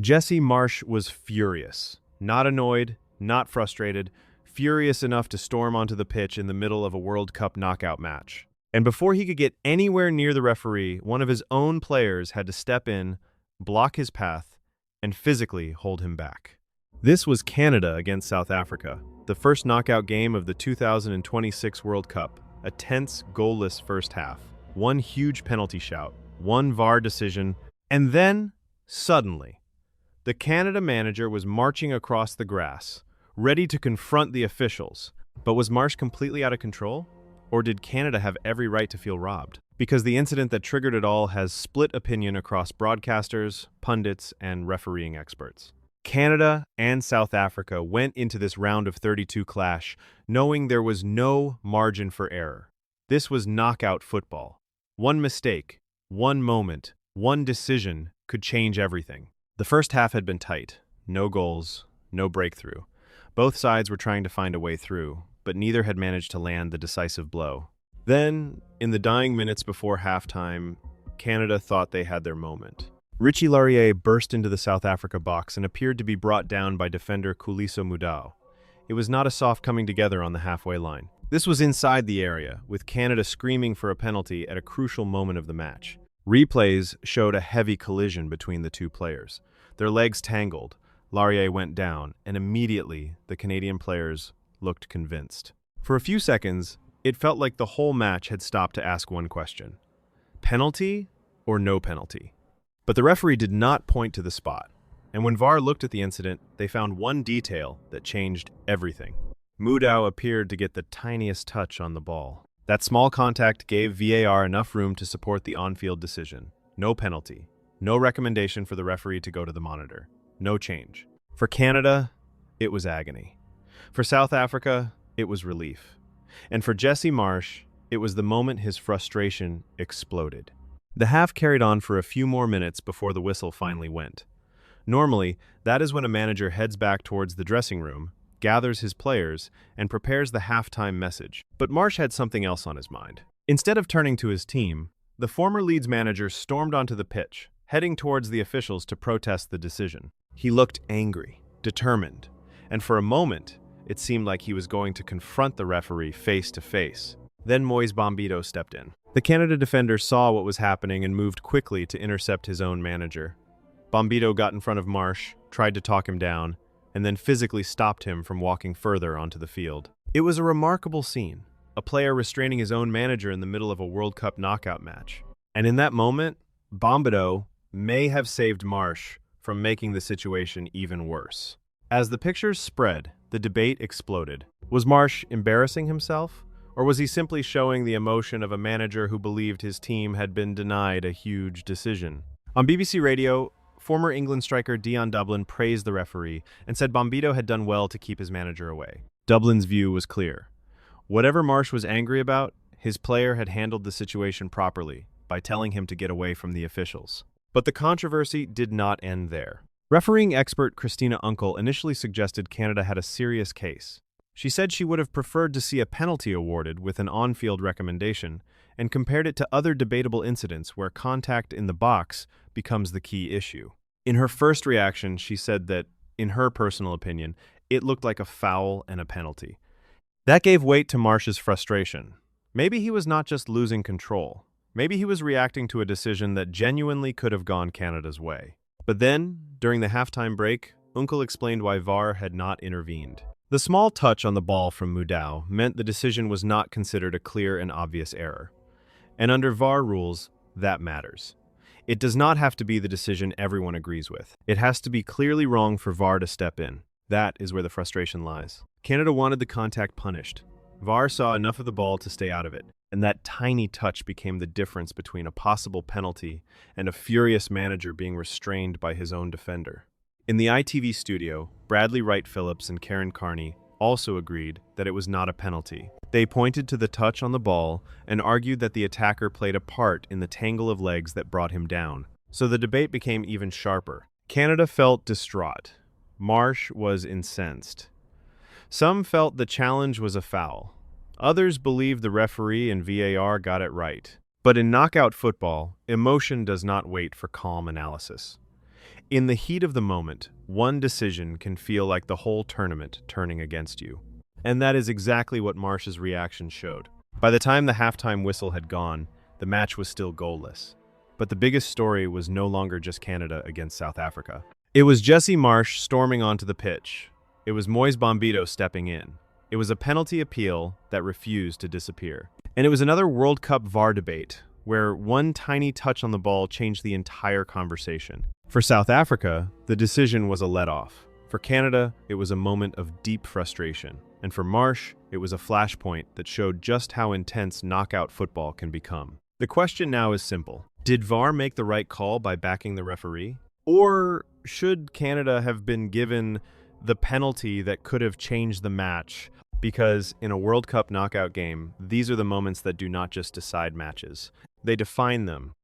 Jesse Marsch was furious. Not annoyed, not frustrated, furious enough to storm onto the pitch in the middle of a World Cup knockout match. And before he could get anywhere near the referee, one of his own players had to step in, block his path, and physically hold him back. This was Canada against South Africa, the first knockout game of the 2026 World Cup, a tense, goalless first half. One huge penalty shout, one VAR decision, and then, suddenly, the Canada manager was marching across the grass, ready to confront the officials. But was Marsch completely out of control? Or did Canada have every right to feel robbed? Because the incident that triggered it all has split opinion across broadcasters, pundits, and refereeing experts. Canada and South Africa went into this round of 32 clash knowing there was no margin for error. This was knockout football. One mistake, one moment, one decision could change everything. The first half had been tight. No goals, no breakthrough. Both sides were trying to find a way through, but neither had managed to land the decisive blow. Then, in the dying minutes before halftime, Canada thought they had their moment. Richie Laurier burst into the South Africa box and appeared to be brought down by defender Kuliso Mudau. It was not a soft coming together on the halfway line. This was inside the area, with Canada screaming for a penalty at a crucial moment of the match. Replays showed a heavy collision between the two players. Their legs tangled, Laurier went down, and immediately the Canadian players looked convinced. For a few seconds, it felt like the whole match had stopped to ask one question: penalty or no penalty? But the referee did not point to the spot, and when VAR looked at the incident, they found one detail that changed everything. Mudau appeared to get the tiniest touch on the ball. That small contact gave VAR enough room to support the on-field decision. No penalty. No recommendation for the referee to go to the monitor. No change. For Canada, it was agony. For South Africa, it was relief. And for Jesse Marsch, it was the moment his frustration exploded. The half carried on for a few more minutes before the whistle finally went. Normally, that is when a manager heads back towards the dressing room, gathers his players, and prepares the halftime message. But Marsch had something else on his mind. Instead of turning to his team, the former Leeds manager stormed onto the pitch, heading towards the officials to protest the decision. He looked angry, determined, and for a moment, it seemed like he was going to confront the referee face to face. Then Moise Bombito stepped in. The Canada defender saw what was happening and moved quickly to intercept his own manager. Bombito got in front of Marsch, tried to talk him down, and then physically stopped him from walking further onto the field. It was a remarkable scene, a player restraining his own manager in the middle of a World Cup knockout match. And in that moment, Bombito may have saved Marsch from making the situation even worse. As the pictures spread, the debate exploded. Was Marsch embarrassing himself? Or was he simply showing the emotion of a manager who believed his team had been denied a huge decision? On BBC Radio, former England striker Dion Dublin praised the referee and said Bombito had done well to keep his manager away. Dublin's view was clear. Whatever Marsch was angry about, his player had handled the situation properly by telling him to get away from the officials. But the controversy did not end there. Refereeing expert Christina Unkel initially suggested Canada had a serious case. She said she would have preferred to see a penalty awarded with an on-field recommendation and compared it to other debatable incidents where contact in the box becomes the key issue. In her first reaction, she said that, in her personal opinion, it looked like a foul and a penalty. That gave weight to Marsch's frustration. Maybe he was not just losing control. Maybe he was reacting to a decision that genuinely could have gone Canada's way. But then, during the halftime break, Unkel explained why VAR had not intervened. The small touch on the ball from Mudau meant the decision was not considered a clear and obvious error. And under VAR rules, that matters. It does not have to be the decision everyone agrees with. It has to be clearly wrong for VAR to step in. That is where the frustration lies. Canada wanted the contact punished. VAR saw enough of the ball to stay out of it, and that tiny touch became the difference between a possible penalty and a furious manager being restrained by his own defender. In the ITV studio, Bradley Wright Phillips and Karen Carney also agreed that it was not a penalty. They pointed to the touch on the ball and argued that the attacker played a part in the tangle of legs that brought him down. So the debate became even sharper. Canada felt distraught. Marsch was incensed. Some felt the challenge was a foul. Others believed the referee and VAR got it right. But in knockout football, emotion does not wait for calm analysis. In the heat of the moment, one decision can feel like the whole tournament turning against you. And that is exactly what Marsch's reaction showed. By the time the halftime whistle had gone, the match was still goalless. But the biggest story was no longer just Canada against South Africa. It was Jesse Marsch storming onto the pitch. It was Moise Bombito stepping in. It was a penalty appeal that refused to disappear. And it was another World Cup VAR debate, where one tiny touch on the ball changed the entire conversation. For South Africa, the decision was a let-off. For Canada, it was a moment of deep frustration. And for Marsch, it was a flashpoint that showed just how intense knockout football can become. The question now is simple. Did VAR make the right call by backing the referee? Or should Canada have been given the penalty that could have changed the match? Because in a World Cup knockout game, these are the moments that do not just decide matches. They define them.